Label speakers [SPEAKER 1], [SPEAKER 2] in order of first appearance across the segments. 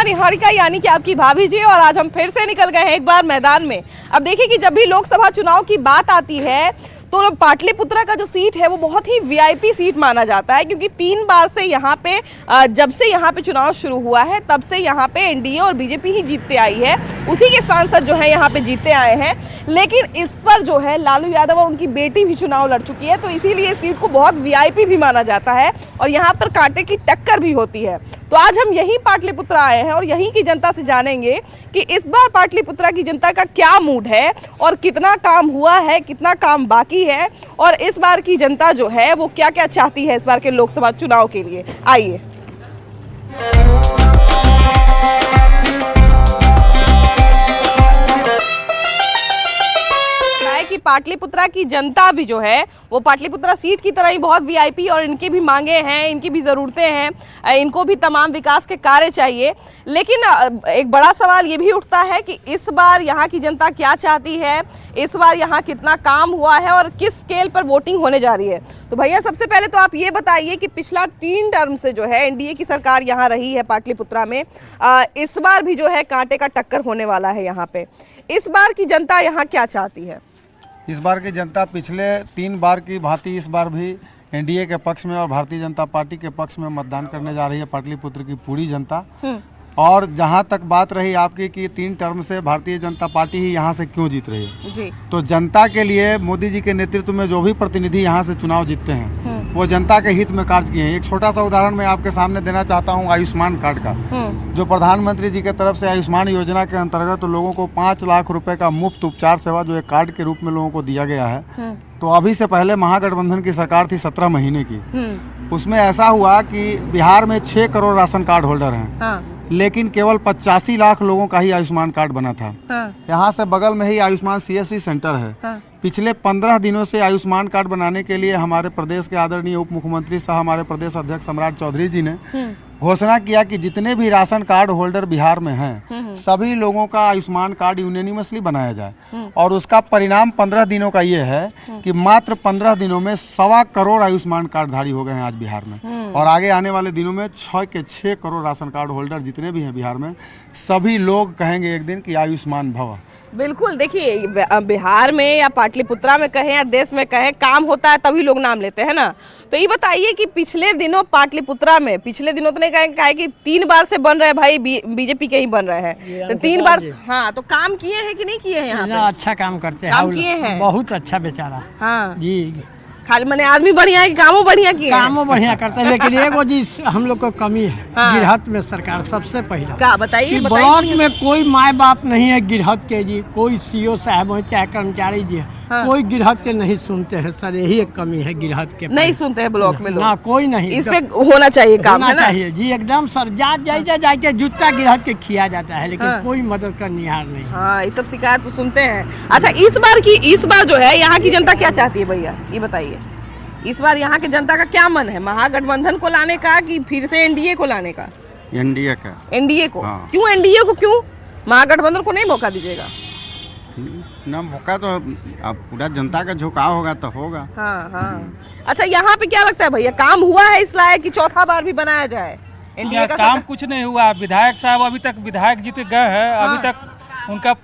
[SPEAKER 1] नेहा निहारिका यानी कि आपकी भाभी जी, और आज हम फिर से निकल गए हैं एक बार मैदान में। अब देखिए कि जब भी लोकसभा चुनाव की बात आती है तो पाटलिपुत्रा का जो सीट है वो बहुत ही वीआईपी सीट माना जाता है, क्योंकि 3 बार से यहाँ पे जब से यहाँ पे चुनाव शुरू हुआ है तब से यहाँ पे एनडीए और बीजेपी ही जीतते आई है। उसी के सांसद जो है यहाँ पे जीतते आए हैं, लेकिन इस पर जो है लालू यादव और उनकी बेटी भी चुनाव लड़ चुकी है, तो इसीलिए सीट को बहुत वीआईपी भी माना जाता है और यहाँ पर कांटे की टक्कर भी होती है। तो आज हम यही पाटलिपुत्रा आए हैं और यहीं की जनता से जानेंगे कि इस बार पाटलिपुत्रा की जनता का क्या मूड है और कितना काम हुआ है, कितना काम बाकी है, और इस बार की जनता जो है वो क्या क्या चाहती है इस बार के लोकसभा चुनाव के लिए। आइए। कि पाटलिपुत्रा की जनता भी जो है वो पाटलिपुत्रा सीट की तरह ही बहुत वीआईपी, और इनकी भी मांगे हैं, इनकी भी ज़रूरतें हैं, इनको भी तमाम विकास के कार्य चाहिए। लेकिन एक बड़ा सवाल ये भी उठता है कि इस बार यहाँ की जनता क्या चाहती है, इस बार यहाँ कितना काम हुआ है और किस स्केल पर वोटिंग होने जा रही है। तो भैया सबसे पहले तो आप ये बताइए कि पिछला 3 टर्म से जो है एनडीए की सरकार यहाँ रही है पाटलिपुत्रा में, इस बार भी जो है कांटे का टक्कर होने वाला है यहाँ पे। इस बार की जनता यहाँ क्या चाहती है?
[SPEAKER 2] इस बार की जनता पिछले 3 बार की भांति इस बार भी एनडीए के पक्ष में और भारतीय जनता पार्टी के पक्ष में मतदान करने जा रही है पाटलिपुत्र की पूरी जनता। और जहां तक बात रही आपकी कि 3 टर्म से भारतीय जनता पार्टी ही यहां से क्यों जीत रही है
[SPEAKER 1] जी।
[SPEAKER 2] तो जनता के लिए मोदी जी के नेतृत्व में जो भी प्रतिनिधि यहां से चुनाव जीतते हैं वो जनता के हित में कार्य किए हैं। एक छोटा सा उदाहरण मैं आपके सामने देना चाहता हूं आयुष्मान कार्ड का, जो प्रधानमंत्री जी के तरफ से आयुष्मान योजना के अंतर्गत लोगों को 5 लाख रुपए का मुफ्त उपचार सेवा जो एक कार्ड के रूप में लोगों को दिया गया है। तो अभी से पहले महागठबंधन की सरकार थी 17 महीने की, उसमें ऐसा हुआ कि बिहार में 6 करोड़ राशन कार्ड होल्डर हैं, लेकिन केवल 85 लाख लोगों का ही आयुष्मान कार्ड बना था। यहाँ से बगल में ही आयुष्मान सीएससी सेंटर है। पिछले 15 दिनों से आयुष्मान कार्ड बनाने के लिए हमारे प्रदेश के आदरणीय उप मुख्यमंत्री सह हमारे प्रदेश अध्यक्ष सम्राट चौधरी जी ने घोषणा किया कि जितने भी राशन कार्ड होल्डर बिहार में हैं सभी लोगों का आयुष्मान कार्ड यूनिनिमसली बनाया जाए। और उसका परिणाम 15 दिनों का ये है कि मात्र 15 दिनों में 1.25 करोड़ आयुष्मान कार्डधारी हो गए हैं आज बिहार में। और आगे आने वाले दिनों में 6 करोड़ राशन कार्ड होल्डर जितने भी हैं बिहार में, सभी लोग कहेंगे एक दिन कि आयुष्मान भव।
[SPEAKER 1] बिल्कुल, देखिए बिहार में या पाटलिपुत्रा में कहें या देश में कहें, काम होता है तभी लोग नाम लेते हैं ना। तो ये बताइए कि पिछले दिनों पाटलिपुत्रा में, पिछले दिनों तो नहीं कहे कि 3 बार से बन रहे भाई, बीजेपी के ही बन रहे हैं, तो 3 बार। हाँ, तो काम किए हैं कि नहीं किए हैं? यहाँ पे
[SPEAKER 3] अच्छा काम करते हैं,
[SPEAKER 1] काम किए हैं,
[SPEAKER 3] बहुत अच्छा बेचारा।
[SPEAKER 1] हाँ
[SPEAKER 3] जी,
[SPEAKER 1] खाली मैंने आदमी बढ़िया है कि कामों बढ़िया किए?
[SPEAKER 3] कामों बढ़िया करते हैं, लेकिन एगो जी हम लोग को कमी है।
[SPEAKER 1] हाँ।
[SPEAKER 3] गिरहत में सरकार सबसे पहला
[SPEAKER 1] क्या बताइए?
[SPEAKER 3] ब्लॉक में कोई माँ बाप नहीं है गिरहत के जी, कोई सीओ साहब हो चाहे कर्मचारी जी है,
[SPEAKER 1] हाँ।
[SPEAKER 3] कोई गिरहत के नहीं सुनते हैं सर, यही एक कमी है गिरहत के।
[SPEAKER 1] नहीं सुनते हैं ब्लॉक में लोग?
[SPEAKER 3] ना, कोई नहीं।
[SPEAKER 1] इस पे होना चाहिए काम,
[SPEAKER 3] होना चाहिए जी एकदम सर। जाके जूता गिरहत के खिया जाता है, लेकिन
[SPEAKER 1] हाँ।
[SPEAKER 3] कोई मदद का निहार नहीं।
[SPEAKER 1] हाँ, ये सब शिकायत तो सुनते हैं। अच्छा, इस बार जो है यहाँ की जनता क्या चाहती है भैया, ये बताइए? इस बार यहाँ की जनता का क्या मन है, महागठबंधन को लाने का कि फिर से एनडीए को लाने का?
[SPEAKER 2] एनडीए का।
[SPEAKER 1] एनडीए को?
[SPEAKER 2] हाँ।
[SPEAKER 1] क्यों एनडीए को? क्यों महागठबंधन को नहीं मौका दीजिएगा?
[SPEAKER 2] ना, मौका तो अब पूरा जनता का झुकाव होगा तो होगा।
[SPEAKER 1] हाँ। अच्छा, यहाँ पे क्या लगता है भैया, काम हुआ है इस लायक कि चौथा बार भी बनाया जाए एनडीए का?
[SPEAKER 4] काम कुछ नहीं हुआ। विधायक साहब अभी तक विधायक जीत गए हैं, अभी तक उनका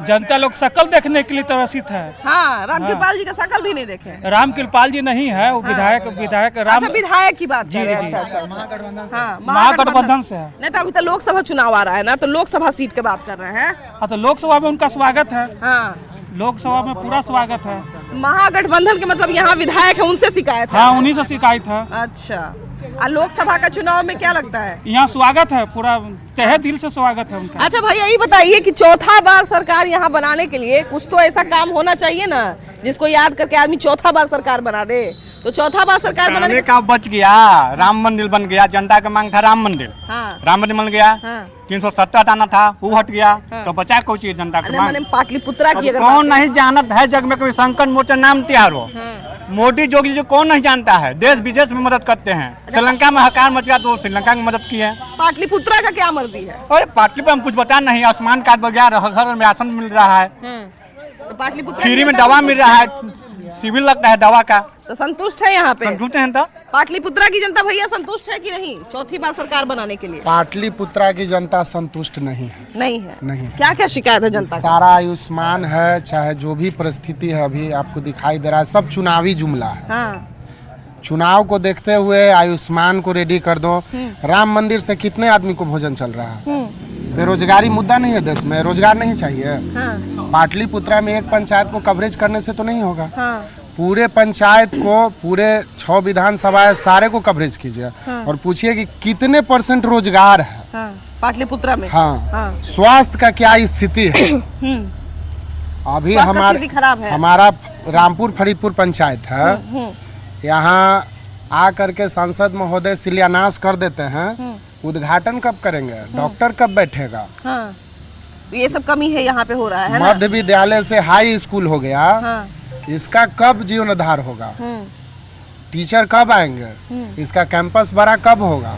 [SPEAKER 4] जनता लोग शकल देखने के लिए तरसित है।
[SPEAKER 1] हाँ, रामकृपाल जी का शकल भी नहीं देखे।
[SPEAKER 4] रामकृपाल जी नहीं है, वो विधायक राम।
[SPEAKER 1] अच्छा, विधायक की बात
[SPEAKER 4] जी।
[SPEAKER 1] महागठबंधन
[SPEAKER 4] से है।
[SPEAKER 1] नहीं तो अभी तो लोकसभा चुनाव आ रहा है ना, तो लोकसभा सीट की बात कर रहे हैं।
[SPEAKER 4] हाँ, तो लोकसभा में उनका स्वागत है।
[SPEAKER 1] हाँ,
[SPEAKER 4] लोकसभा में पूरा स्वागत है।
[SPEAKER 1] महागठबंधन के मतलब यहाँ विधायक है, उनसे शिकायत है?
[SPEAKER 4] हाँ, उन्हीं से शिकायत है।
[SPEAKER 1] अच्छा, लोकसभा का चुनाव में क्या लगता है?
[SPEAKER 4] यहाँ स्वागत है, पूरा तहे दिल से स्वागत है उनका।
[SPEAKER 1] अच्छा भैया, ये बताइए कि चौथा बार सरकार यहाँ बनाने के लिए कुछ तो ऐसा काम होना चाहिए ना जिसको याद करके आदमी चौथा बार सरकार बना दे। तो चौथा बार सरकार बनाने
[SPEAKER 5] का बच गया, राम मंदिर बन गया, जनता का मांग था राम मंदिर।
[SPEAKER 1] हाँ।
[SPEAKER 5] राम मंदिर बन गया।
[SPEAKER 1] हाँ।
[SPEAKER 5] 370 आना था, वो हट गया। हाँ। तो बचा कोई चीज जनता का मांग?
[SPEAKER 1] पाटलिपुत्रा की अगर
[SPEAKER 5] कौन नहीं जानत है जग में, कोई संकट मोचन नाम तैयार हो। मोदी जोगी जी कौन नहीं जानता है, देश विदेश में मदद करते हैं। श्रीलंका में हकार मच गया तो श्रीलंका की मदद की है।
[SPEAKER 1] पाटलिपुत्रा का क्या मर्जी है?
[SPEAKER 5] अरे पाटलिपुत्र हम कुछ बता नहीं, आयुष्मान कार्ड वगैरह, घर में राशन मिल रहा है,
[SPEAKER 1] तो पाटलिपुत्रा
[SPEAKER 5] फ्री में दवा मिल रहा है, सिविल लगता है दवा का।
[SPEAKER 1] तो संतुष्ट है यहाँ पे?
[SPEAKER 5] संतुष्ट हैं तो
[SPEAKER 1] पाटलिपुत्रा की जनता भैया संतुष्ट है कि नहीं चौथी बार सरकार बनाने के लिए?
[SPEAKER 6] पाटलिपुत्रा की जनता संतुष्ट नहीं है।
[SPEAKER 1] नहीं है।
[SPEAKER 6] नहीं है।
[SPEAKER 1] क्या क्या शिकायत है जनता की?
[SPEAKER 6] सारा आयुष्मान है, चाहे जो भी परिस्थिति है अभी आपको दिखाई दे रहा है, सब चुनावी जुमला है।
[SPEAKER 1] हाँ।
[SPEAKER 6] चुनाव को देखते हुए आयुष्मान को रेडी कर दो। राम मंदिर से कितने आदमी को भोजन चल रहा है? बेरोजगारी मुद्दा नहीं है देश में? रोजगार नहीं चाहिए?
[SPEAKER 1] हाँ।
[SPEAKER 6] पाटलिपुत्रा में एक पंचायत को कवरेज करने से तो नहीं होगा।
[SPEAKER 1] हाँ।
[SPEAKER 6] पूरे पंचायत को, पूरे 6 विधानसभा है, सारे को कवरेज कीजिए। और पूछिए कि कितने % रोजगार है।
[SPEAKER 1] हाँ। पाटलिपुत्रा में।
[SPEAKER 6] हाँ। स्वास्थ्य का क्या स्थिति है? अभी हमारा रामपुर फरीदपुर पंचायत है, यहाँ आ करके सांसद महोदय शिलान्यास कर देते हैं, उद्घाटन कब करेंगे? डॉक्टर कब बैठेगा?
[SPEAKER 1] हाँ। तो ये सब कमी है यहाँ पे हो रहा है ना?
[SPEAKER 6] मध्य विद्यालय से हाई स्कूल हो गया।
[SPEAKER 1] हाँ।
[SPEAKER 6] इसका कब जीर्णोद्धार होगा? टीचर कब आएंगे? इसका कैंपस बड़ा कब होगा?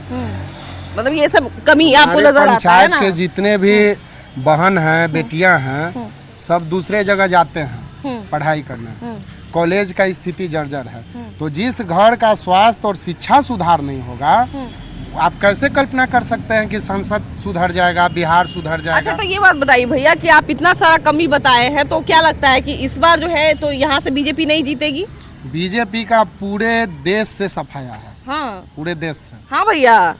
[SPEAKER 1] मतलब ये सब कमी आपको नजर आता है
[SPEAKER 6] पंचायत
[SPEAKER 1] ना?
[SPEAKER 6] के जितने भी बहन हैं, बेटियां हैं, सब दूसरे जगह जाते हैं पढ़ाई करने। कॉलेज का स्थिति जर्जर है। तो जिस घर का स्वास्थ्य और शिक्षा सुधार नहीं होगा, आप कैसे कल्पना कर सकते हैं कि संसद सुधर जाएगा, बिहार सुधर जाएगा?
[SPEAKER 1] अच्छा, तो ये बात बताइए भैया कि आप इतना सारा कमी बताए हैं, तो क्या लगता है कि इस बार जो है तो यहाँ से बीजेपी नहीं जीतेगी?
[SPEAKER 6] बीजेपी का पूरे देश से सफाया है।
[SPEAKER 1] हाँ।
[SPEAKER 6] पूरे देश से।
[SPEAKER 1] हाँ भैया,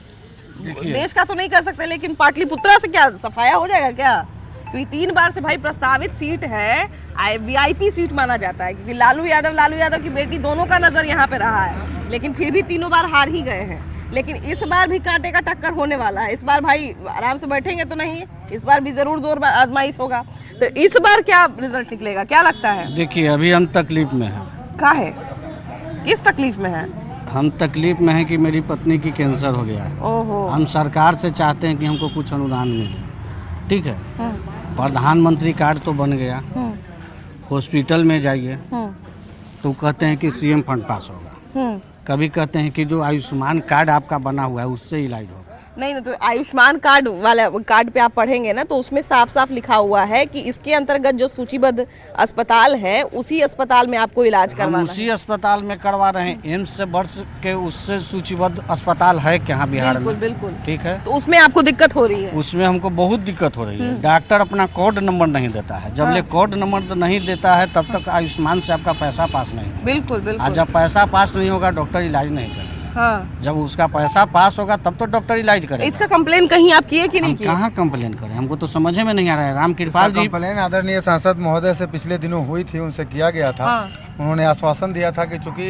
[SPEAKER 1] देश का तो नहीं कर सकते, लेकिन पाटलिपुत्रा से क्या सफाया हो जाएगा क्या? क्योंकि 3 बार से भाई प्रस्तावित सीट है, वीआईपी सीट माना जाता है, क्योंकि लालू यादव की बेटी दोनों का नजर यहाँ पे रहा है, लेकिन फिर भी तीनों बार हार ही गए हैं। लेकिन इस बार भी कांटे का टक्कर होने वाला है। इस बार भाई आराम से बैठेंगे तो नहीं, इस बार भी जरूर जोर आजमाइश होगा। तो इस बार क्या रिजल्ट निकलेगा, क्या लगता है?
[SPEAKER 7] देखिए, अभी हम तकलीफ में हैं।
[SPEAKER 1] क्या है? किस तकलीफ में है?
[SPEAKER 7] हम तकलीफ में हैं कि मेरी पत्नी की कैंसर हो गया है।
[SPEAKER 1] ओहो।
[SPEAKER 7] हम सरकार से चाहते हैं कि हमको कुछ अनुदान मिले। ठीक है, प्रधानमंत्री कार्ड तो बन गया, हॉस्पिटल में जाइए तो कहते हैं कि सीएम फंड पास होगा, कभी कहते हैं कि जो आयुष्मान कार्ड आपका बना हुआ है उससे इलाज होगा।
[SPEAKER 1] नहीं, तो आयुष्मान कार्ड वाला कार्ड पे आप पढ़ेंगे ना, तो उसमें साफ साफ लिखा हुआ है कि इसके अंतर्गत जो सूचीबद्ध अस्पताल है उसी अस्पताल में आपको इलाज करवाना है।
[SPEAKER 7] उसी अस्पताल में करवा रहे हैं। एम्स से बढ़ के उससे सूचीबद्ध अस्पताल है क्या बिहार में?
[SPEAKER 1] बिल्कुल।
[SPEAKER 7] ठीक है,
[SPEAKER 1] तो उसमें आपको दिक्कत हो रही है?
[SPEAKER 7] उसमें हमको बहुत दिक्कत हो रही है। डॉक्टर अपना कोड नंबर नहीं देता है। जब ले कोड नंबर नहीं देता है तब तक आयुष्मान से आपका पैसा पास नहीं है।
[SPEAKER 1] बिल्कुल।
[SPEAKER 7] आज जब पैसा पास नहीं होगा डॉक्टर इलाज नहीं करेगा।
[SPEAKER 1] हाँ।
[SPEAKER 7] जब उसका पैसा पास होगा तब तो डॉक्टर इलाज करेगा।
[SPEAKER 1] इसका कंप्लेन कहीं आप किए कि नहीं किए?
[SPEAKER 7] कहाँ कंप्लेन करें, हमको तो समझ में नहीं आ रहा है। रामकृपाल जी,
[SPEAKER 2] कंप्लेन आदरणीय सांसद महोदय से पिछले दिनों हुई थी, उनसे किया गया था। उन्होंने आश्वासन दिया था कि चूंकि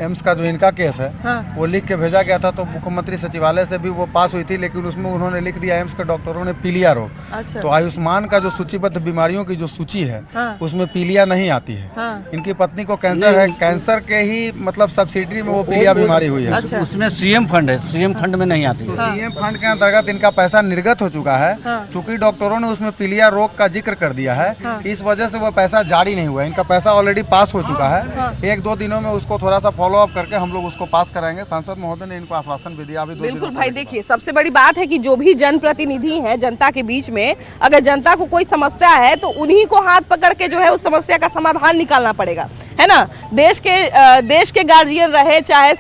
[SPEAKER 2] एम्स का जो इनका केस है वो लिख के भेजा गया था, तो मुख्यमंत्री सचिवालय से भी वो पास हुई थी, लेकिन उसमें उन्होंने लिख दिया एम्स के डॉक्टरों ने पीलिया रोग।
[SPEAKER 1] अच्छा।
[SPEAKER 2] तो आयुष्मान का जो सूचीबद्ध बीमारियों की जो सूची है उसमें पीलिया नहीं आती है। इनकी पत्नी को कैंसर है, कैंसर के ही मतलब सब्सिडी में वो पीलिया बीमारी हुई है।
[SPEAKER 1] अच्छा।
[SPEAKER 7] उसमें सीएम फंड है, सीएम फंड में नहीं आती है।
[SPEAKER 2] सीएम फंड के अंतर्गत इनका पैसा निर्गत हो चुका है। चूंकि डॉक्टरों ने उसमें पीलिया रोग का जिक्र कर दिया है, इस वजह से वो पैसा जारी नहीं हुआ। इनका पैसा ऑलरेडी पास हो चुका है। 1-2 दिनों में उसको थोड़ा सा फॉलो अप करके हम लोग उसको पास कराएंगे। सांसद महोदय ने इनको आश्वासन भी दिया। अभी 2
[SPEAKER 1] बिल्कुल भाई, देखिए सबसे बड़ी बात है कि जो भी जनप्रतिनिधि हैं जनता के बीच में, अगर जनता को कोई समस्या है तो उन्हीं को हाथ पकड़ के जो है उस समस्या का समाधान निकालना पड़ेगा, है ना? देश के गार्जियन रहे, चाहे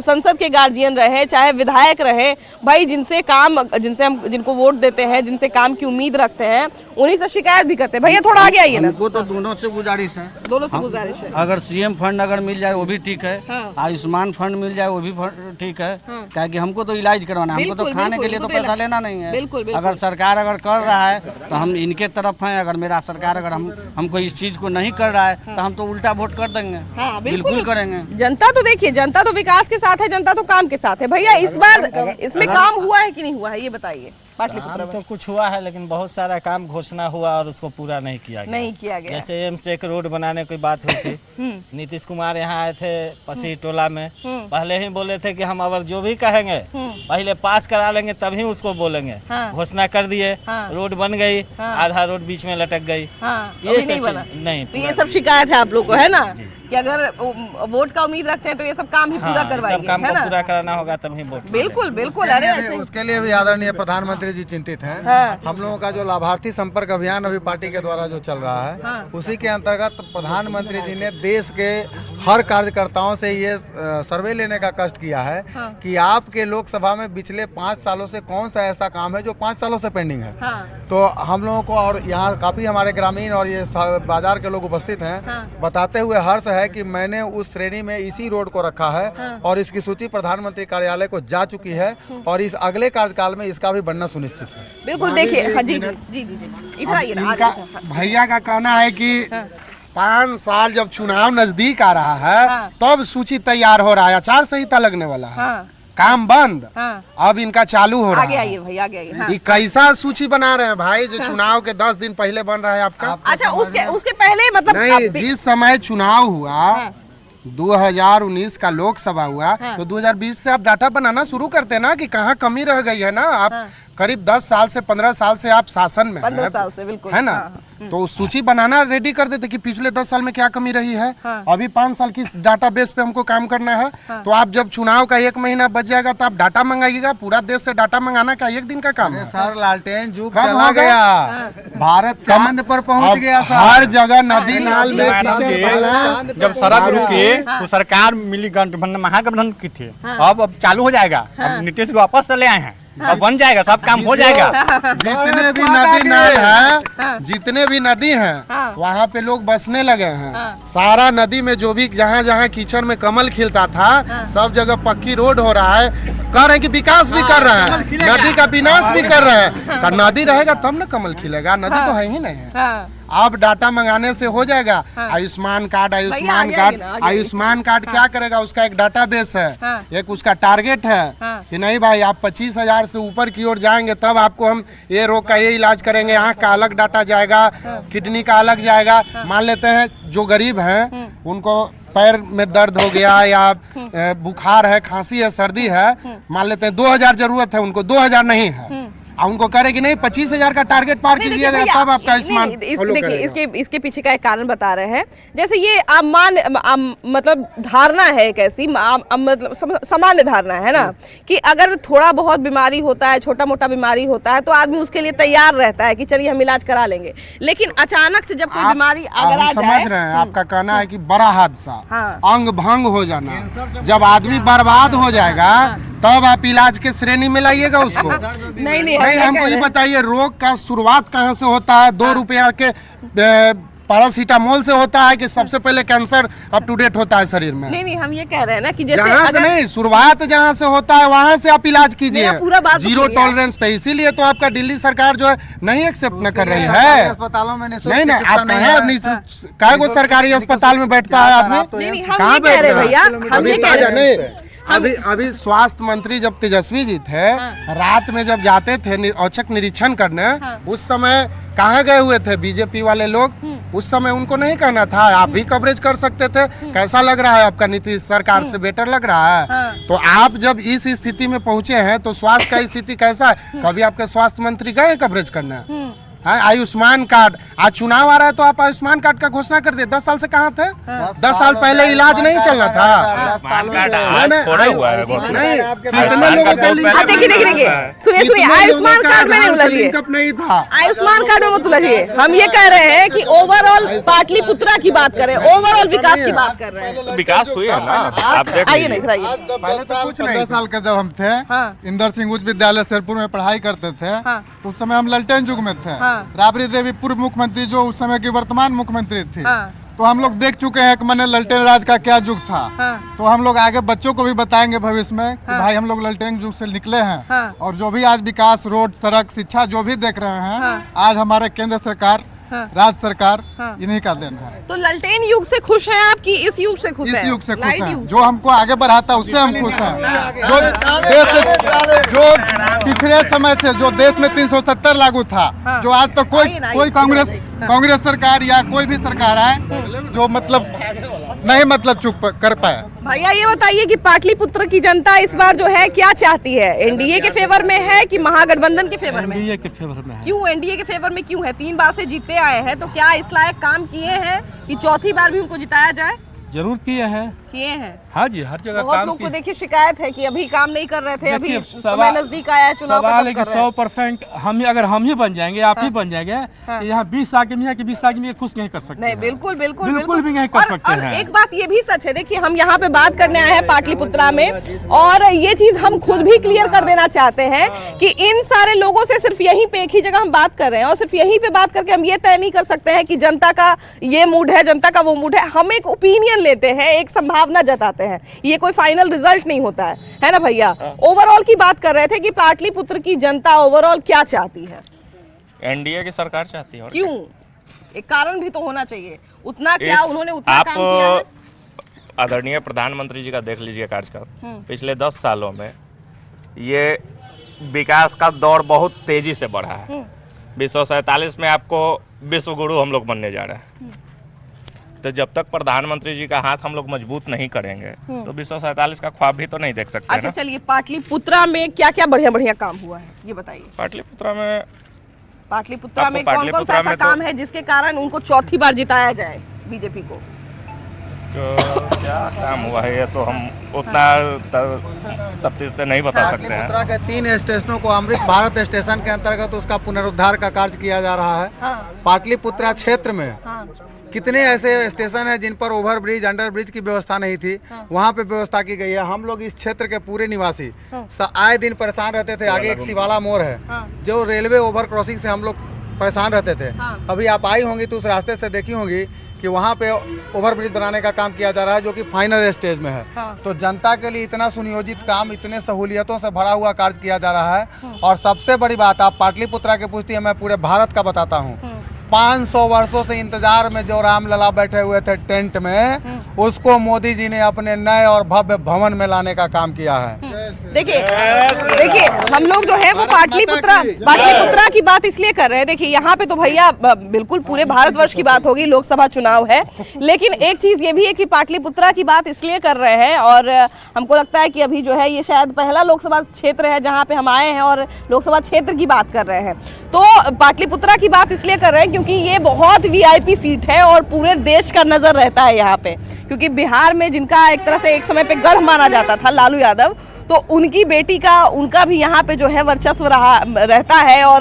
[SPEAKER 1] संसद के गार्जियन रहे, चाहे विधायक रहे, भाई जिनको वोट देते हैं, जिनसे काम की उम्मीद रखते हैं, उन्हीं से शिकायत भी करते हैं। भैया थोड़ा आगे आइए ना।
[SPEAKER 7] हमको तो दोनों से गुजारिश है।
[SPEAKER 1] दोनों से गुजारिश है।
[SPEAKER 7] अगर सीएम फंड अगर मिल जाए वो भी ठीक है।
[SPEAKER 1] हाँ।
[SPEAKER 7] आयुष्मान फंड मिल जाए वो भी ठीक है। क्या कि हमको तो इलाज करवाना है, हमको तो खाने के लिए तो पैसा लेना नहीं है।
[SPEAKER 1] बिल्कुल।
[SPEAKER 7] अगर सरकार अगर कर रहा है तो हम इनके तरफ हैं। अगर मेरा सरकार अगर हमको इस चीज को नहीं कर रहा है तो हम तो उल्टा वोट कर देंगे।
[SPEAKER 1] हाँ,
[SPEAKER 7] बिल्कुल करेंगे।
[SPEAKER 1] जनता तो देखिए, जनता तो विकास के साथ है, जनता तो काम के साथ है। भैया इस बार इसमें काम हुआ है कि नहीं हुआ है, ये बताइए।
[SPEAKER 8] काम तो कुछ हुआ है, लेकिन बहुत सारा काम घोषणा हुआ और उसको पूरा नहीं किया गया। जैसे एम्स एक रोड बनाने की बात हुई थी। नीतीश कुमार यहाँ आए थे पसी टोला में, पहले ही बोले थे कि हम अगर जो भी कहेंगे पहले पास करा लेंगे तभी उसको बोलेंगे। घोषणा कर दिए, रोड बन गई, आधा रोड बीच में लटक गई। ये सब नहीं,
[SPEAKER 1] तो ये सब शिकायत है आप लोग को, है ना, कि अगर वोट का उम्मीद रखते हैं तो ये सब काम ही पूरा करवाएंगे,
[SPEAKER 8] सब काम को पूरा कराना होगा तभी वोट।
[SPEAKER 1] बिल्कुल। अरे
[SPEAKER 2] उसके लिए भी आदरणीय प्रधानमंत्री जी चिंतित हैं। हम लोगों का जो लाभार्थी संपर्क अभियान अभी पार्टी के द्वारा जो चल रहा है, उसी के अंतर्गत प्रधानमंत्री जी ने देश के हर कार्यकर्ताओं से ये सर्वे लेने का कष्ट किया है कि आपके लोकसभा में पिछले 5 सालों से कौन सा ऐसा काम है जो 5 सालों से पेंडिंग है। तो हम लोगों को, और यहाँ काफ़ी हमारे ग्रामीण और ये बाजार के लोग उपस्थित हैं, बताते हुए हर्ष है कि मैंने उस श्रेणी में इसी रोड को रखा है और इसकी सूची प्रधानमंत्री कार्यालय को जा चुकी है और इस अगले कार्यकाल में इसका भी बनना सुनिश्चित है।
[SPEAKER 1] बिल्कुल, देखिए। हाँ जी जी जी जी, इधर आइए ना।
[SPEAKER 6] भैया का कहना है कि 5 साल जब चुनाव नजदीक आ रहा है तब सूची तैयार हो रहा है, आचार संहिता लगने वाला है, काम बंद, अब इनका चालू हो रहा है।
[SPEAKER 1] आगे आइए भाई, आगे आइए।
[SPEAKER 6] ये कैसा सूची बना रहे हैं भाई, जो चुनाव के 10 दिन पहले बन रहा है आपका?
[SPEAKER 1] अच्छा, उसके पहले मतलब
[SPEAKER 6] नहीं, जिस समय चुनाव हुआ 2019 का लोकसभा हुआ तो 2020 से आप डाटा बनाना शुरू करते हैं ना कि कहाँ कमी रह गई है ना। आप करीब 10 साल से 15 साल से आप शासन में
[SPEAKER 1] 15 साल से, बिल्कुल,
[SPEAKER 6] है ना। तो उस सूची बनाना रेडी कर देते कि पिछले 10 साल में क्या कमी रही है। अभी 5 साल की डाटा बेस पे हमको काम करना है। तो आप जब चुनाव का 1 महीना बच जाएगा तो आप डाटा मंगाइएगा। पूरा देश से डाटा मंगाना क्या 1 दिन का काम है?
[SPEAKER 2] सर, लालटेन युग
[SPEAKER 6] कब
[SPEAKER 2] चला
[SPEAKER 6] होगा?
[SPEAKER 2] गया, भारत चांद पर पहुंच गया।
[SPEAKER 6] हर जगह नदी नाल में
[SPEAKER 5] जब सड़क रुकी तो सरकार मिली गठबंधन, महागठबंधन की थी। अब चालू हो जाएगा। अब नीतीश को वापस चले आए हैं, अब बन जाएगा, सब काम हो जाएगा।
[SPEAKER 6] जितने भी नदी नाल हैं, जितने भी नदी हैं, वहाँ पे लोग बसने लगे हैं। सारा नदी में जो भी जहाँ जहाँ कीचड़ में कमल खिलता था, सब जगह पक्की रोड हो रहा है। कह रहे हैं कि विकास भी कर रहे हैं, नदी का विनाश भी कर रहे हैं। तो नदी रहेगा तब ना कमल खिलेगा, नदी तो है ही नहीं है। अब डाटा मंगाने से हो जाएगा। आयुष्मान कार्ड, आयुष्मान कार्ड क्या करेगा? उसका एक डाटाबेस है, एक उसका टारगेट है कि नहीं भाई आप 25,000 से ऊपर की ओर जाएंगे तब आपको हम ये रोग का ये इलाज करेंगे। आँख का अलग डाटा जाएगा, किडनी का अलग जाएगा। मान लेते हैं जो गरीब हैं उनको पैर में दर्द हो गया या बुखार है, खांसी है, सर्दी है, मान लेते हैं 2,000 जरूरत है, उनको 2,000 नहीं है, उनको करेगी नहीं 25,000 का टारगेट पार कीजिएगा तब आपका आयुष्मान।
[SPEAKER 1] देखिए, इसके पीछे का एक कारण बता रहे हैं। जैसे ये मतलब धारणा है एक ऐसी मतलब सामान्य धारणा है ना कि अगर थोड़ा बहुत बीमारी होता है, छोटा मोटा बीमारी होता है तो आदमी उसके लिए तैयार रहता है कि चलिए हम इलाज करा लेंगे। लेकिन अचानक से जब कोई बीमारी अगर आ जाए,
[SPEAKER 6] समझ रहे हैं, आपका कहना है कि बड़ा हादसा, अंग भंग हो जाना, जब आदमी बर्बाद हो जाएगा तब आप इलाज के श्रेणी में लाइएगा उसको।
[SPEAKER 1] नहीं,
[SPEAKER 6] हमको ये बताइए रोग का शुरुआत कहाँ से होता है? 2 रुपया के पैरासीटामोल से होता है कि सबसे पहले कैंसर अप टू डेट होता है शरीर में?
[SPEAKER 1] नहीं, हम ये कह रहे हैं ना कि जैसे
[SPEAKER 6] जहाँ से नहीं, शुरुआत जहाँ से होता है वहाँ से आप इलाज कीजिए, जीरो टॉलरेंस पे। इसीलिए तो आपका दिल्ली सरकार जो है नहीं एक्सेप्ट न कर रही है।
[SPEAKER 2] अस्पतालों में
[SPEAKER 6] नहीं ना, आप कहाँ को सरकारी अस्पताल में बैठता है आदमी?
[SPEAKER 1] कहाँ बैठ रहे भैया? हम ये कह रहे हैं
[SPEAKER 6] अभी स्वास्थ्य मंत्री जब तेजस्वी जी थे, रात में जब जाते थे औचक निरीक्षण करने, उस समय कहाँ गए हुए थे बीजेपी वाले लोग? उस समय उनको नहीं कहना था, आप भी कवरेज कर सकते थे। कैसा लग रहा है आपका नीतीश सरकार से बेटर लग रहा है? तो आप जब इस स्थिति में पहुंचे हैं तो स्वास्थ्य का स्थिति कैसा है? कभी आपके स्वास्थ्य मंत्री गए कवरेज करने? आयुष्मान कार्ड, आज चुनाव आ रहा है तो आप आयुष्मान कार्ड का घोषणा कर दिए। 10 साल से कहाँ थे? 10 साल पहले इलाज नहीं चलना था।
[SPEAKER 5] थोड़ा हुआ है,
[SPEAKER 6] कितने लोगों के लिए?
[SPEAKER 1] देखिए, सुनिए, आयुष्मान कार्ड में नहीं उलझिए,
[SPEAKER 6] नहीं था
[SPEAKER 1] आयुष्मान कार्ड में मत उलझिए। हम ये कह रहे हैं कि ओवरऑल पाटलिपुत्रा की बात करें, ओवरऑल विकास की बात कर रहे हैं।
[SPEAKER 5] विकास हुई है ना, आप
[SPEAKER 1] आइए नहीं, आइए।
[SPEAKER 2] पहले तो कुछ नहीं। 15 साल के जब हम थे, इंदर सिंह उच्च विद्यालय शेरपुर में पढ़ाई करते थे, तो उस समय हम ललटेन युग में थे। राबड़ी देवी पूर्व मुख्यमंत्री जो उस समय की वर्तमान मुख्यमंत्री थी, तो हम लोग देख चुके हैं कि मैंने ललटेन राज का क्या युग था। तो हम लोग आगे बच्चों को भी बताएंगे भविष्य में कि भाई हम लोग ललटेन युग से निकले हैं। और जो भी आज विकास, रोड, सड़क, शिक्षा जो भी देख रहे हैं, आज हमारे केंद्र सरकार, राज्य सरकार इन्हीं का देन है।
[SPEAKER 1] तो ललटेन युग से खुश हैं आप कि इस युग से खुश हैं?
[SPEAKER 2] इस युग से खुश हैं, जो हमको आगे बढ़ाता है उससे हम खुश हैं। जो पिछले समय से जो देश में 370 लागू था, जो आज तक कोई कांग्रेस सरकार या कोई भी सरकार आए जो मतलब नहीं मतलब चुप कर पाया।
[SPEAKER 1] भैया ये बताइए कि पाटलिपुत्र की जनता इस बार जो है क्या चाहती है? एनडीए के फेवर में है कि महागठबंधन के फेवर में?
[SPEAKER 4] एनडीए के फेवर में है।
[SPEAKER 1] क्यों एनडीए के फेवर में क्यों है? 3 बार से जीते आए हैं, तो क्या इस लायक काम किए हैं कि चौथी बार भी उनको जिताया जाए?
[SPEAKER 4] जरूर किए हैं। हाँ जी, हर जगह
[SPEAKER 1] बहुत
[SPEAKER 4] काम
[SPEAKER 1] लोग को
[SPEAKER 4] की
[SPEAKER 1] देखिए शिकायत है कि अभी काम नहीं कर रहे थे, अभी
[SPEAKER 4] देखिए,
[SPEAKER 1] समय नजदीक आया है, चुनाव
[SPEAKER 4] सवाल
[SPEAKER 1] खत्म
[SPEAKER 4] है कि
[SPEAKER 1] कर रहे हैं।
[SPEAKER 4] 100% अगर हम ही बन जाएंगे, आप ही बन जाएंगे, तो यहाँ 20 आदमी है कि 20 आदमी खुश नहीं कर सकते
[SPEAKER 1] नहीं,
[SPEAKER 4] हैं।
[SPEAKER 1] बिल्कुल बिल्कुल
[SPEAKER 4] बिल्कुल भी नहीं कर सकते
[SPEAKER 1] और
[SPEAKER 4] हैं।
[SPEAKER 1] एक बात ये भी सच है, देखिए हम यहाँ पे बात करने आए हैं पाटलिपुत्रा में, और ये चीज हम खुद भी क्लियर कर देना चाहते हैं कि इन सारे लोगों से सिर्फ यहीं पे एक ही जगह हम बात कर रहे हैं, और सिर्फ यहीं पे बात करके हम ये तय नहीं कर सकते हैं कि जनता का ये मूड है, जनता का वो मूड है। हम एक ओपिनियन लेते हैं, एक संभावना जताते हैं, ये कोई फाइनल रिजल्ट नहीं होता है ना भैया। ओवरऑल की बात कर रहे थे कि पाटलिपुत्र की जनता ओवरऑल क्या चाहती है?
[SPEAKER 9] एनडीए की सरकार चाहती है। और
[SPEAKER 1] क्यों? एक कारण भी तो होना चाहिए। उतना क्या
[SPEAKER 9] इस-
[SPEAKER 1] उन्होंने उतना
[SPEAKER 9] आप
[SPEAKER 1] काम किया है?
[SPEAKER 9] आदरणीय प्रधानमंत्री जी का देख लीजिए कार्यकाल, पिछले 10 सालों में ये विकास का दौर बहुत तेजी से बढ़ा है। 2047 में आपको विश्व गुरु हम लोग बनने जा रहे हैं। तो जब तक प्रधानमंत्री जी का हाथ हम लोग मजबूत नहीं करेंगे तो 2047 का ख्वाब भी तो नहीं देख सकते
[SPEAKER 1] अच्छा
[SPEAKER 9] ना।
[SPEAKER 1] चलिए, पाटलिपुत्रा में क्या क्या बढ़िया बढ़िया काम हुआ है ये बताइए।
[SPEAKER 9] पाटलिपुत्रा में
[SPEAKER 1] पाटलिपुत्रा
[SPEAKER 9] आपको
[SPEAKER 1] में कौन कौन सा
[SPEAKER 9] पाटलिपुत्रा
[SPEAKER 1] ऐसा
[SPEAKER 9] में तो-
[SPEAKER 1] काम है जिसके कारण उनको चौथी बार जिताया जाए बीजेपी को?
[SPEAKER 9] क्या काम हुआ है ये तो हम उतना तफ्तीश से नहीं बता सकते हैं।
[SPEAKER 2] पाटलिपुत्रा के 3 स्टेशनों को अमृत भारत स्टेशन के अंतर्गत उसका पुनरुद्धार का कार्य किया जा रहा है। पाटलिपुत्रा क्षेत्र में कितने ऐसे स्टेशन हैं जिन पर ओवर ब्रिज, अंडर ब्रिज की व्यवस्था नहीं थी, वहाँ पे व्यवस्था की गई है। हम लोग इस क्षेत्र के पूरे निवासी आए दिन परेशान रहते थे। आगे एक शिवाला मोड़ है, जो रेलवे ओवर क्रॉसिंग से हम लोग परेशान रहते थे। अभी आप आई होंगी तो उस रास्ते से देखी होंगी कि वहाँ पे ओवर ब्रिज बनाने का काम किया जा रहा है, जो कि फाइनल स्टेज में है। तो जनता के लिए इतना सुनियोजित काम, इतने सहूलियतों से भरा हुआ कार्य किया जा रहा है। और सबसे बड़ी बात, आप पाटलिपुत्रा की पूछती है, मैं पूरे भारत का बताता हूँ। 500 वर्षों से इंतजार में जो रामलला बैठे हुए थे टेंट में, उसको मोदी जी ने अपने नए और भव्य भवन में लाने का काम किया है।
[SPEAKER 1] देखिए हम लोग जो है वो पाटलिपुत्रा की बात इसलिए कर रहे हैं। देखिए यहाँ पे तो भैया बिल्कुल पूरे भारतवर्ष की बात होगी, लोकसभा चुनाव है, लेकिन एक चीज ये भी है कि पाटलिपुत्रा की बात इसलिए कर रहे हैं, और हमको लगता है कि अभी जो है ये शायद पहला लोकसभा क्षेत्र है जहाँ पे हम आए हैं और लोकसभा क्षेत्र की बात कर रहे हैं। तो पाटलिपुत्रा की बात इसलिए कर रहे हैं क्योंकि ये बहुत वीआईपी सीट है और पूरे देश का नजर रहता है यहाँ पे, क्योंकि बिहार में जिनका एक तरह से एक समय पे गढ़ माना जाता था लालू यादव, तो उनकी बेटी का, उनका भी यहाँ पे जो है वर्चस्व रहता है, और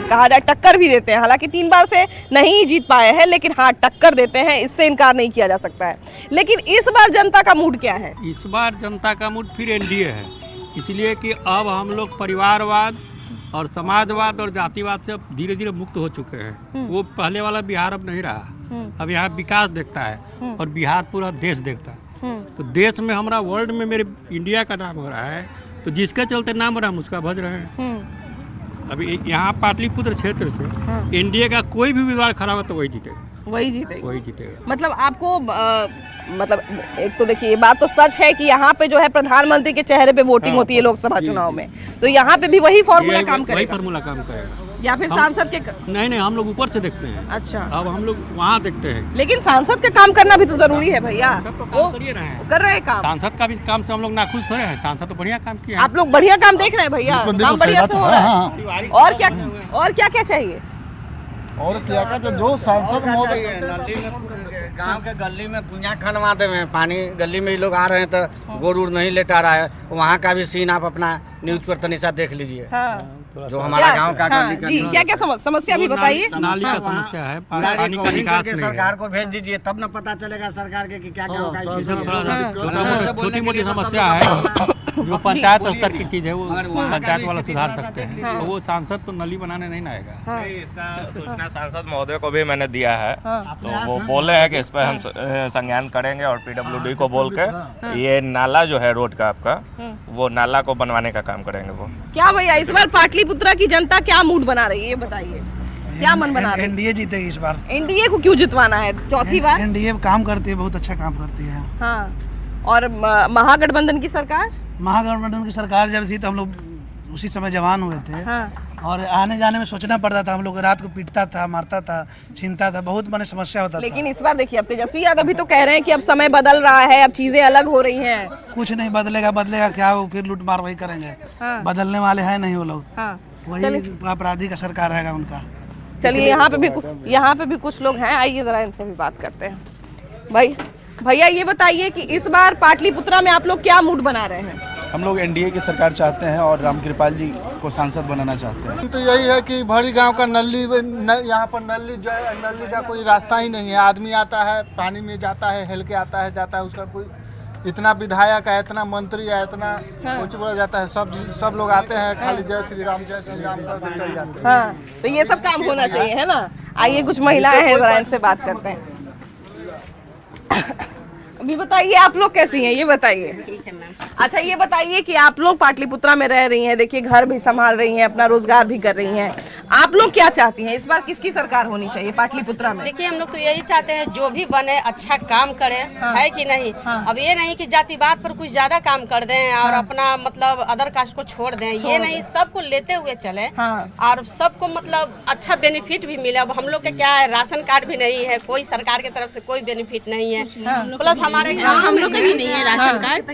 [SPEAKER 1] कहा जाए टक्कर भी देते हैं। हालांकि 3 बार से नहीं जीत पाए हैं, लेकिन हाँ टक्कर देते हैं, इससे इनकार नहीं किया जा सकता है। लेकिन इस बार जनता का मूड क्या है?
[SPEAKER 3] इस बार जनता का मूड फिर एनडीए है, इसलिए कि अब हम लोग परिवारवाद और समाजवाद और जातिवाद से अब धीरे धीरे मुक्त हो चुके हैं। वो पहले वाला बिहार अब नहीं रहा। अब यहाँ विकास देखता है और बिहार पूरा देश देखता है। तो देश में हमारा वर्ल्ड में मेरे इंडिया का नाम हो रहा है, तो जिसके चलते नाम हो रहा है हम उसका भज रहे हैं। अभी यहाँ पाटलिपुत्र क्षेत्र से एनडीए का कोई भी उम्मीदवार खड़ा होगा तो वही जीतेगा।
[SPEAKER 1] वही जीतेगा। मतलब आपको मतलब एक तो देखिए ये बात तो सच है कि यहाँ पे जो है प्रधानमंत्री के चेहरे पे वोटिंग होती है लोकसभा चुनाव में, तो यहाँ पे भी वही फॉर्मूला काम करेगा।
[SPEAKER 3] वही फार्मूला काम करेगा
[SPEAKER 1] या फिर सांसद के
[SPEAKER 3] नहीं, हम लोग ऊपर से देखते हैं।
[SPEAKER 1] अच्छा,
[SPEAKER 3] अब हम लोग वहाँ देखते हैं,
[SPEAKER 1] लेकिन सांसद का काम करना भी तो जरूरी है भैया।
[SPEAKER 3] तो काम करिए रहे हैं,
[SPEAKER 1] कर रहे हैं काम।
[SPEAKER 3] सांसद का भी काम से हम लोग नाखुश थोड़े हैं। सांसद तो बढ़िया काम किया है।
[SPEAKER 1] आप लोग बढ़िया काम देख रहे हैं भैया, काम बढ़िया से हो रहा है। और क्या क्या चाहिए?
[SPEAKER 2] और क्या क्या जो सांसद
[SPEAKER 7] गांव के गली में कुइयाँ खनवा दे हैं, पानी गली में ही लोग आ रहे हैं तो गोड़ उड़ नहीं लेटा रहा है। वहाँ का भी सीन आप अपना न्यूज पर तनिषा देख लीजिए। जो हमारा गांव का गली का
[SPEAKER 1] जी, क्या क्या समस्या भी बताइए।
[SPEAKER 3] नाली का समस्या है, पानी का निकास नहीं है।
[SPEAKER 7] सरकार को भेज दीजिए, तब न पता चलेगा सरकार के कि क्या क्या होगा।
[SPEAKER 3] छोटी मोटी समस्या है जो पंचायत स्तर की चीज है, वो पंचायत वाला सुधार सकते हैं। तो वो सांसद तो नली बनाने नहीं ना आएगा।
[SPEAKER 9] इसका सूचना सांसद महोदय को भी मैंने दिया है, तो वो बोले हैं कि इस पर हम संज्ञान करेंगे और पीडब्ल्यूडी को बोल के ये नाला जो है रोड का आपका, वो नाला को बनवाने का काम करेंगे। वो
[SPEAKER 1] क्या भैया इस बार पाटलिपुत्रा की जनता क्या मूड बना रही है ये बताइए, क्या मन बना रही है?
[SPEAKER 10] एनडीए जीतेगी इस बार।
[SPEAKER 1] एनडीए को क्यों जितवाना है चौथी बार?
[SPEAKER 10] एनडीए काम करती है, बहुत अच्छा काम करती है।
[SPEAKER 1] हाँ, और महागठबंधन की सरकार?
[SPEAKER 10] महागठबंधन की सरकार जब थी तो हम लोग उसी समय जवान हुए थे।
[SPEAKER 1] हाँ।
[SPEAKER 10] और आने जाने में सोचना पड़ता था, हम लोग रात को पीटता था, मारता था, छीनता था, बहुत बड़ी समस्या होता था।
[SPEAKER 1] लेकिन इस बार देखिए अब तेजस्वी यादव भी तो कह रहे हैं कि अब समय बदल रहा है, अब चीजें अलग हो रही हैं।
[SPEAKER 10] कुछ नहीं बदलेगा क्या, वो फिर लूट मार वही करेंगे।
[SPEAKER 1] हाँ।
[SPEAKER 10] बदलने वाले हैं नहीं वो लोग।
[SPEAKER 1] हाँ।
[SPEAKER 10] वही अपराधी का सरकार रहेगा उनका।
[SPEAKER 1] चलिए यहाँ पे भी कुछ लोग हैं, आइए जरा इनसे भी बात करते हैं। भाई भैया ये बताइए कि इस बार पाटलिपुत्रा में आप लोग क्या मूड बना रहे हैं?
[SPEAKER 11] हम लोग एनडीए की सरकार चाहते हैं और रामकृपाल जी को सांसद बनाना चाहते हैं।
[SPEAKER 6] तो यही है कि भरी गांव का यहाँ पर नली का कोई रास्ता ही नहीं है। आदमी आता है, पानी में जाता है, हेल के आता है, जाता है, उसका कोई इतना विधायक है, इतना मंत्री है, इतना कुछ बोला जाता है, सब लोग आते हैं, खाली जय श्री राम करके चल जाते हैं।
[SPEAKER 1] हाँ, तो ये सब काम होना चाहिए, है ना? आइए कुछ महिलाएं हैं, जरा इनसे बात करते हैं। अभी बताइए आप लोग कैसी हैं, ये बताइए।
[SPEAKER 12] ठीक है मैम।
[SPEAKER 1] अच्छा ये बताइए कि आप लोग पाटलिपुत्रा में रह रही हैं, देखिए घर भी संभाल रही हैं, अपना रोजगार भी कर रही हैं, आप लोग क्या चाहती हैं? इस बार किसकी सरकार होनी चाहिए पाटलिपुत्रा में?
[SPEAKER 12] देखिए हम लोग तो यही चाहते हैं जो भी बने अच्छा काम करे, है कि नहीं? अब ये नहीं कि जातिवाद पर कुछ ज्यादा काम कर दें और अपना मतलब अदर कास्ट को छोड़ दें, ये नहीं, सबको लेते हुए चले और सबको मतलब अच्छा बेनिफिट भी मिले। अब हम लोग का क्या है, राशन कार्ड भी नहीं है, कोई सरकार की तरफ से कोई बेनिफिट नहीं है, प्लस हमारे हम लोग का भी नहीं है राशन कार्ड।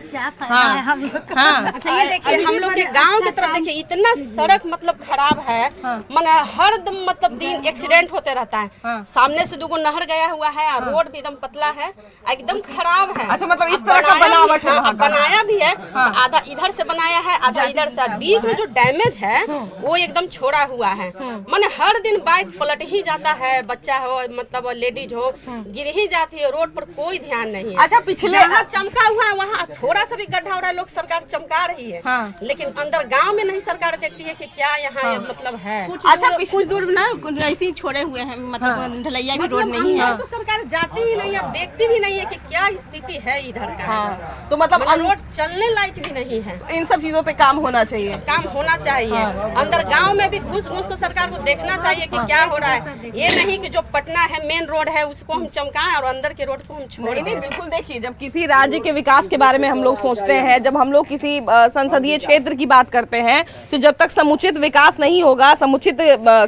[SPEAKER 12] अच्छा ये देखिए हम लोग के गांव की तरफ देखिए इतना सड़क मतलब खराब है, माने हर मतलब दिन एक्सीडेंट होते रहता है। सामने से दुगो नहर गया हुआ है और रोड भी एकदम पतला है, एकदम खराब है।
[SPEAKER 1] अच्छा मतलब इस तरह का बनावट है,
[SPEAKER 12] बनाया भी है, आधा इधर से बनाया है, आधा इधर से, बीच में जो डैमेज है वो एकदम छोड़ा हुआ है। माने हर दिन बाइक पलट ही जाता है, बच्चा हो मतलब लेडीज हो गिर ही जाती है, रोड पर कोई ध्यान नहीं है।
[SPEAKER 1] अच्छा पिछले
[SPEAKER 12] चमका हुआ है वहाँ थोड़ा सा भी गड्ढा हो रहा है, लोग सरकार चमका रही है, लेकिन अंदर गांव में नहीं सरकार देखती है कि क्या यहाँ मतलब है।
[SPEAKER 1] अच्छा
[SPEAKER 12] कुछ दूर ना ऐसे ही छोड़े हुए हैं, मतलब ढलैया भी रोड नहीं है, तो सरकार जाती ही नहीं है, देखती भी नहीं है कि क्या स्थिति है इधर का।
[SPEAKER 1] तो मतलब
[SPEAKER 12] रोड चलने लायक भी नहीं है।
[SPEAKER 1] इन सब चीजों पे काम होना चाहिए,
[SPEAKER 12] काम होना चाहिए। अंदर गांव में भी घुस को सरकार को देखना चाहिए कि क्या हो रहा है, ये नहीं कि जो पटना है मेन रोड है उसको हम चमकाएं और अंदर के रोड को हम छोड़ें।
[SPEAKER 1] नहीं बिल्कुल, देखिए जब किसी राज्य के विकास के बारे में हम लोग सोचते हैं, जब हम लोग किसी संसदीय क्षेत्र की बात करते हैं, तो जब तक समुचित विकास नहीं होगा, समुचित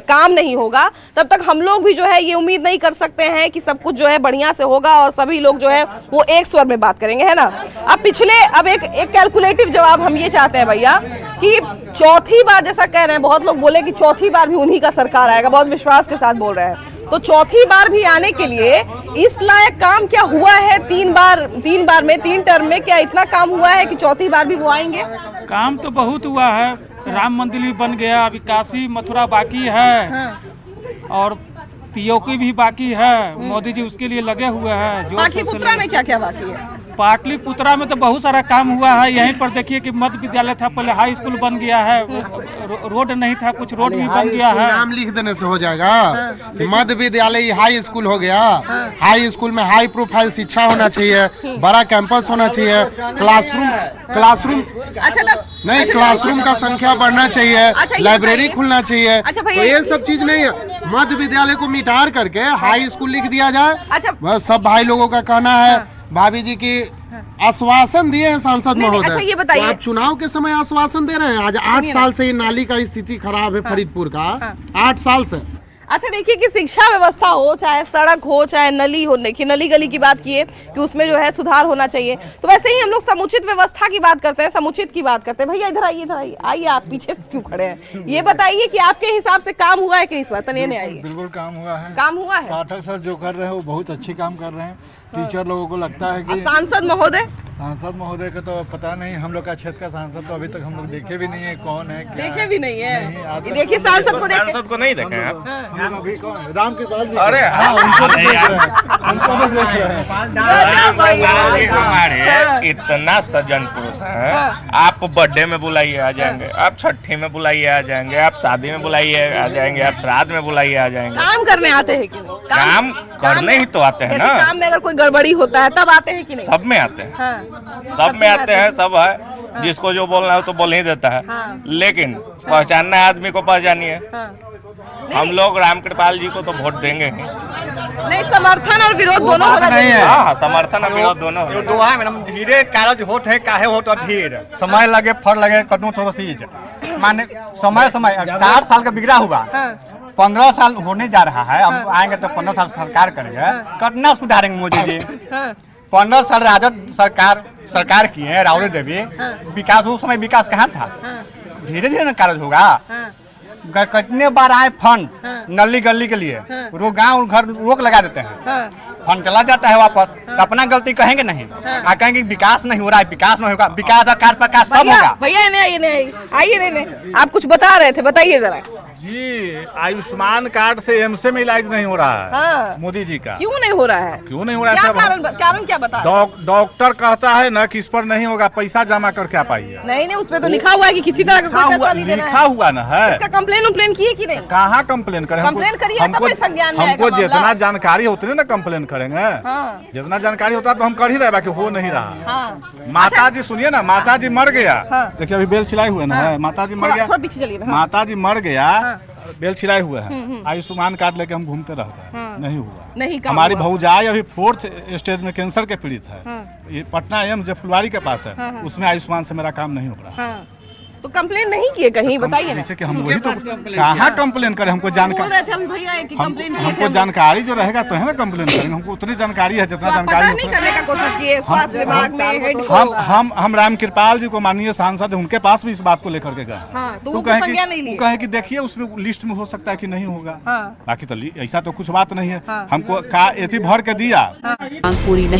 [SPEAKER 1] काम नहीं होगा, तब तक हम लोग भी जो है ये उम्मीद नहीं कर सकते हैं कि सब कुछ जो है बढ़िया से होगा और सभी लोग जो है वो एक स्वर में बात करेंगे, है ना? अब एक कैलकुलेटिव जवाब हम ये चाहते हैं भैया कि चौथी बार, जैसा कह रहे हैं बहुत लोग बोले कि चौथी बार भी उन्हीं का सरकार आएगा, बहुत विश्वास के साथ बोल रहे हैं, तो चौथी बार भी आने के लिए इस लायक काम क्या हुआ है? तीन बार में 3 टर्म में क्या इतना काम हुआ है कि चौथी बार भी वो आएंगे?
[SPEAKER 4] काम तो बहुत हुआ है, राम मंदिर भी बन गया, अभी काशी मथुरा बाकी है और पीओके भी बाकी है, मोदी जी उसके लिए लगे हुए हैं।
[SPEAKER 1] पाटलिपुत्रा में क्या क्या बाकी है?
[SPEAKER 4] पाटलिपुत्रा में तो बहुत सारा काम हुआ है। यहीं पर देखिए कि मध्य विद्यालय था, पहले हाई स्कूल बन गया है, रोड नहीं था, कुछ रोड भी बन गया है।
[SPEAKER 6] नाम लिख देने से हो जाएगा कि मध्य विद्यालय हाई स्कूल हो गया। हाई स्कूल में हाई प्रोफाइल शिक्षा होना चाहिए, बड़ा कैंपस होना चाहिए, क्लासरूम नहीं, क्लासरूम का संख्या बढ़ना चाहिए, लाइब्रेरी खुलना चाहिए। तो ये सब चीज नहीं है, मध्य विद्यालय को मिटार करके हाई स्कूल लिख दिया जाए। सब भाई लोगों का कहना है, भाभी जी की आश्वासन दिए हैं सांसद महोदय।
[SPEAKER 1] अच्छा ये बताइए,
[SPEAKER 6] आप चुनाव के समय आश्वासन दे रहे हैं। आज 8 साल से ये नाली का स्थिति खराब है फरीदपुर का, 8 साल से।
[SPEAKER 1] अच्छा देखिए कि शिक्षा व्यवस्था हो, चाहे सड़क हो, चाहे नली हो, देखिए नली गली की बात किए कि उसमें जो है सुधार होना चाहिए, तो वैसे ही हम लोग समुचित व्यवस्था की बात करते हैं, समुचित की बात करते हैं। भैया इधर आइए आइए, आप पीछे से क्यों खड़े हैं? ये बताइए कि आपके हिसाब से काम हुआ है कि इस बार? तनिए आइए।
[SPEAKER 13] बिल्कुल काम हुआ है,
[SPEAKER 1] काम हुआ है।
[SPEAKER 13] पाठक सर जो कर रहे हैं वो बहुत अच्छी काम कर रहे हैं। टीचर लोगों को लगता है कि
[SPEAKER 1] सांसद महोदय
[SPEAKER 13] का तो पता नहीं, हम लोग का क्षेत्र का सांसद तो अभी तक हम लोग देखे भी नहीं है, कौन है क्या
[SPEAKER 1] देखे भी नहीं है। देखिए सांसद को नहीं देखे आप?
[SPEAKER 13] अभी कौन है? रामकृपाल जी।
[SPEAKER 9] अरे
[SPEAKER 13] उनको भी देख रहे हैं, उनको भी देख रहे हैं।
[SPEAKER 9] हमारे इतना सज्जन पुरुष हैं, आप बर्थडे में बुलाइए आ जाएंगे, आप छठी में बुलाइए आ जाएंगे, आप शादी में बुलाइए आ जाएंगे, आप श्राद्ध में बुलाइए आ जाएंगे।
[SPEAKER 1] काम करने आते हैं कि
[SPEAKER 9] काम करने ही तो आते हैं ना।
[SPEAKER 1] काम में अगर कोई गड़बड़ी होता है तब आते हैं कि नहीं?
[SPEAKER 9] सब में आते हैं, सब में आते हैं, सब है, जिसको जो बोलना है तो बोल ही देता है, लेकिन पहचानना है आदमी को पहचानिए। हम लोग रामकृपाल जी को तो वोट देंगे ही
[SPEAKER 1] नहीं, समर्थन और विरोध दोनों होना चाहिए।
[SPEAKER 9] हाँ, समर्थन और विरोध दोनों।
[SPEAKER 5] मैडम धीरे कागज होट है, काहे होट अधीर, समय लगे फल लगे कटू थोड़ा चीज माने समय 4 साल का बिगड़ा हुआ, 15 साल होने जा रहा है, अब आएंगे तो 15 साल सरकार करेंगे, कितना सुधारेंगे मोदी जी। 15 साल राजद सरकार की है, राबड़ी देवी, विकास उस समय विकास कहाँ था? धीरे धीरे न कार्य होगा। कितने बार आए फंड नली गली के लिए, गाँव घर रोक लगा देते हैं, फंड चला जाता है वापस, तो अपना गलती कहेंगे नहीं। कहेंगे विकास नहीं हो रहा है, विकास नहीं होगा, विकास आकार प्रकाश सब होगा।
[SPEAKER 1] भैया आइए, आप कुछ बता रहे थे, बताइए जरा।
[SPEAKER 14] जी, आयुष्मान कार्ड से एमसे में इलाज नहीं हो रहा है।
[SPEAKER 1] हाँ।
[SPEAKER 14] मोदी जी का
[SPEAKER 1] क्यों नहीं हो रहा है?
[SPEAKER 14] क्यों नहीं हो रहा है?
[SPEAKER 1] क्या कारण क्या बता?
[SPEAKER 14] डॉक्टर कहता है ना कि इस पर नहीं होगा, पैसा जमा कर क्या पाइए।
[SPEAKER 1] नहीं, उसमें तो लिखा हुआ है कि किसी तरह का कोई पैसा नहीं देना है।
[SPEAKER 14] लिखा हुआ ना है।
[SPEAKER 1] इसका कंप्लेन किए कि नहीं?
[SPEAKER 14] कहाँ कंप्लेन करें?
[SPEAKER 1] कंप्लेन करिए तब संज्ञान में आएगा
[SPEAKER 14] हमको
[SPEAKER 1] मामला।
[SPEAKER 14] जितना जानकारी होती है ना कंप्लेन करेंगे।
[SPEAKER 1] हाँ।
[SPEAKER 14] जितना जानकारी होता है तो हम कर ही रहे, बाकी हो नहीं रहा।
[SPEAKER 1] हाँ।
[SPEAKER 14] माता जी सुनिए ना, माता जी मर गया।
[SPEAKER 1] हाँ।
[SPEAKER 14] देखिए अभी बेल छिलाई हुए ना, माता जी मर गया, माता जी मर गया, बेल छिलाए हुए हैं। आयुष्मान कार्ड लेके हम घूमते रहते हैं, नहीं हुआ।
[SPEAKER 1] नहीं,
[SPEAKER 14] हमारी भौजाई अभी 4th स्टेज में कैंसर के पीड़ित है। ये पटना एम जो फुलवारी के पास है, उसमें आयुष्मान से मेरा काम नहीं हो रहा।
[SPEAKER 1] तो कंप्लेन नहीं किए कहीं, बताइए ना।
[SPEAKER 14] जैसे कि हम वही तो कहाँ कंप्लेन करें, हमको जानकारी हमको जानकारी जो रहेगा तो है ना कंप्लेन करेंगे। हमको उतनी जानकारी है जितना जानकारी
[SPEAKER 1] नहीं करने का कोशिश किए स्वास्थ्य विभाग में हेड को।
[SPEAKER 14] हम राम कृपाल जी को माननीय सांसद, उनके पास भी इस बात को लेकर के गए।
[SPEAKER 1] तो कहे
[SPEAKER 14] कि देखिए उसमें लिस्ट में हो सकता है कि नहीं होगा, बाकी तो ऐसा तो कुछ बात नहीं है। हमको एथी भर के दिया,
[SPEAKER 1] पूरी नहीं